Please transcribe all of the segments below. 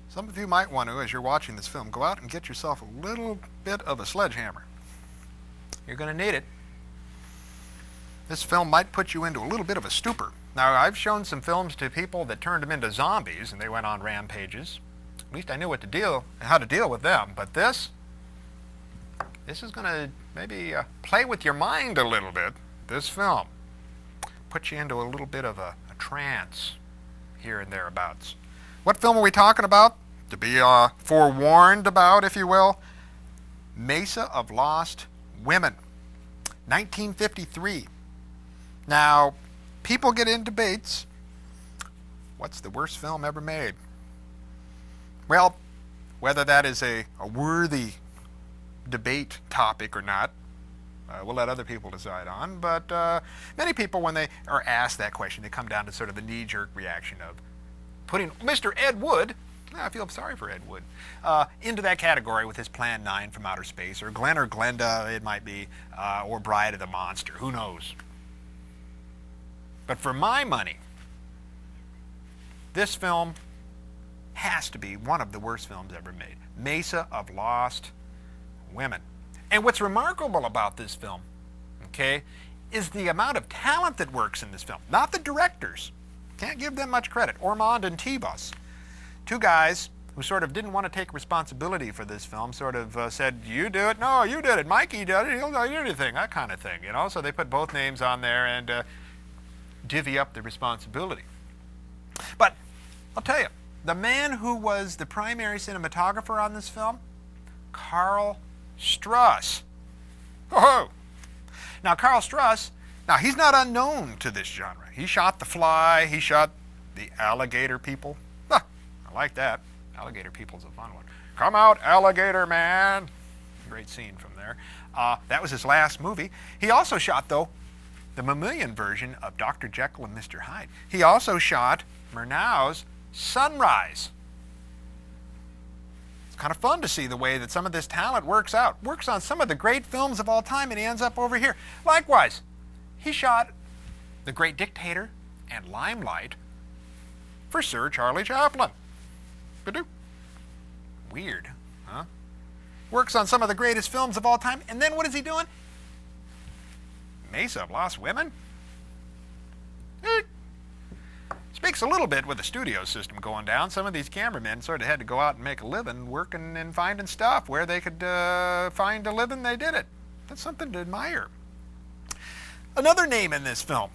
Some of you might want to, as you're watching this film, go out and get yourself a little bit of a sledgehammer. You're going to need it. This film might put you into a little bit of a stupor. Now, I've shown some films to people that turned them into zombies and they went on rampages. At least I knew how to deal with them. But this is going to maybe play with your mind a little bit. This film put you into a little bit of a trance here and thereabouts. What film are we talking about? To be forewarned about, if you will, Mesa of Lost Women, 1953. Now, people get in debates. What's the worst film ever made? Well, whether that is a worthy debate topic or not, we'll let other people decide on. But many people, when they are asked that question, they come down to sort of the knee-jerk reaction of putting Mr. Ed Wood, I feel sorry for Ed Wood, into that category with his Plan 9 from outer space, or Glenn or Glenda, it might be, or Bride of the Monster. Who knows? But for my money, this film has to be one of the worst films ever made. Mesa of Lost Women. And what's remarkable about this film, okay, is the amount of talent that works in this film. Not the directors. Can't give them much credit. Ormond and T-Bus. Two guys who sort of didn't want to take responsibility for this film, sort of said, you do it, no, you did it, Mikey did it, he'll do anything, that kind of thing, you know. So they put both names on there and divvy up the responsibility. But I'll tell you, the man who was the primary cinematographer on this film, Carl Struss. Oh! Now, Carl Struss, he's not unknown to this genre. He shot The Fly, he shot The Alligator People. I like that. Alligator People's a fun one. Come out, alligator man. Great scene from there. That was his last movie. He also shot, though, the mammalian version of Dr. Jekyll and Mr. Hyde. He also shot Murnau's Sunrise. It's kind of fun to see the way that some of this talent works out. Works on some of the great films of all time, and he ends up over here. Likewise, he shot The Great Dictator and Limelight for Sir Charlie Chaplin. Ba-doo. Weird, huh? Works on some of the greatest films of all time, and then what is he doing? Mesa of Lost Women? Speaks a little bit with the studio system going down. Some of these cameramen sort of had to go out and make a living working and finding stuff. Where they could find a living, they did it. That's something to admire. Another name in this film,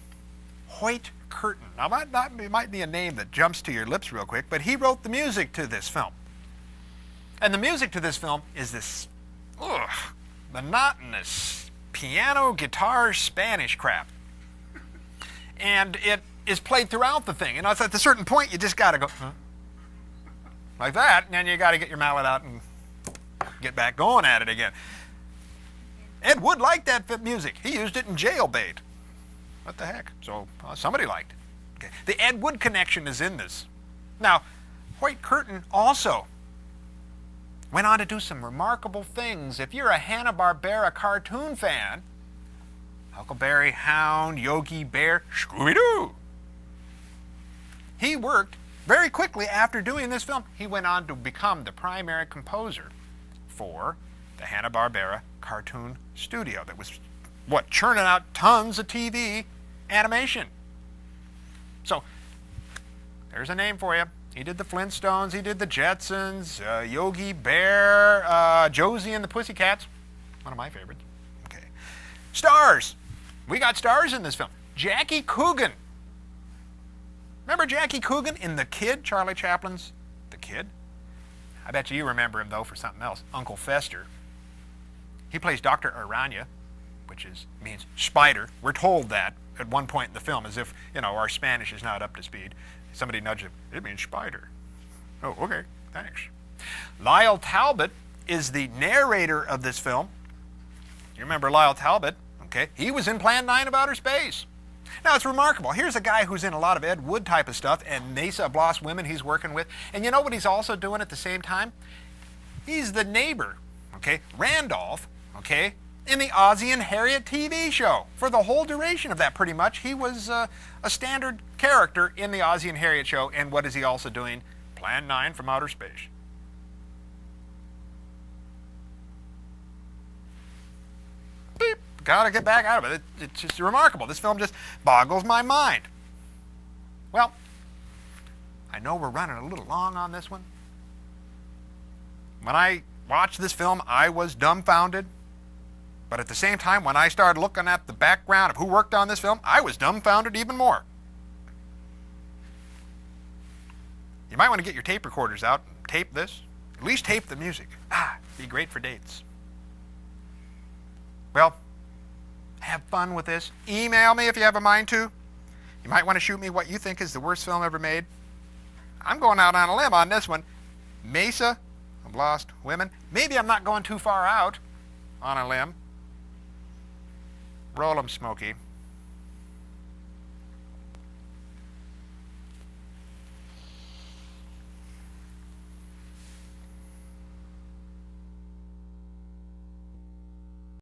Hoyt Curtin. Now, it might be a name that jumps to your lips real quick, but he wrote the music to this film. And the music to this film is this monotonous piano, guitar, Spanish crap. And it is played throughout the thing. And at a certain point, you just got to go, like that, and then you got to get your mallet out and get back going at it again. Ed Wood liked that music. He used it in Jailbait. What the heck? So somebody liked it. Okay. The Ed Wood connection is in this. Now, Hoyt Curtin also went on to do some remarkable things. If you're a Hanna-Barbera cartoon fan, Huckleberry Hound, Yogi Bear, Scooby-Doo. He worked very quickly after doing this film. He went on to become the primary composer for the Hanna-Barbera cartoon studio that was, churning out tons of TV animation. So, there's a name for you. He did the Flintstones, he did the Jetsons, Yogi Bear, Josie and the Pussycats. One of my favorites. Okay. Stars. We got stars in this film. Jackie Coogan. Remember Jackie Coogan in The Kid, Charlie Chaplin's The Kid? I bet you remember him, though, for something else. Uncle Fester. He plays Dr. Aranya, which means spider. We're told that at one point in the film, as if, our Spanish is not up to speed. Somebody nudged him. It means spider. Oh, okay. Thanks. Lyle Talbot is the narrator of this film. You remember Lyle Talbot? Okay. He was in Plan 9 of Outer Space. Now, it's remarkable. Here's a guy who's in a lot of Ed Wood type of stuff, and Mesa of Lost Women he's working with. And you know what he's also doing at the same time? He's the neighbor, okay, Randolph, okay, in the Ozzie and Harriet TV show. For the whole duration of that, pretty much, he was a standard character in the Ozzie and Harriet show. And what is he also doing? Plan 9 from outer space. Beep. Gotta get back out of it. It's just remarkable. This film just boggles my mind. Well, I know we're running a little long on this one. When I watched this film, I was dumbfounded. But at the same time, when I started looking at the background of who worked on this film, I was dumbfounded even more. You might want to get your tape recorders out and tape this. At least tape the music. Be great for dates. Well, have fun with this. Email me if you have a mind to. You might want to shoot me what you think is the worst film ever made. I'm going out on a limb on this one. Mesa of Lost Women. Maybe I'm not going too far out on a limb. Roll 'em, Smokey.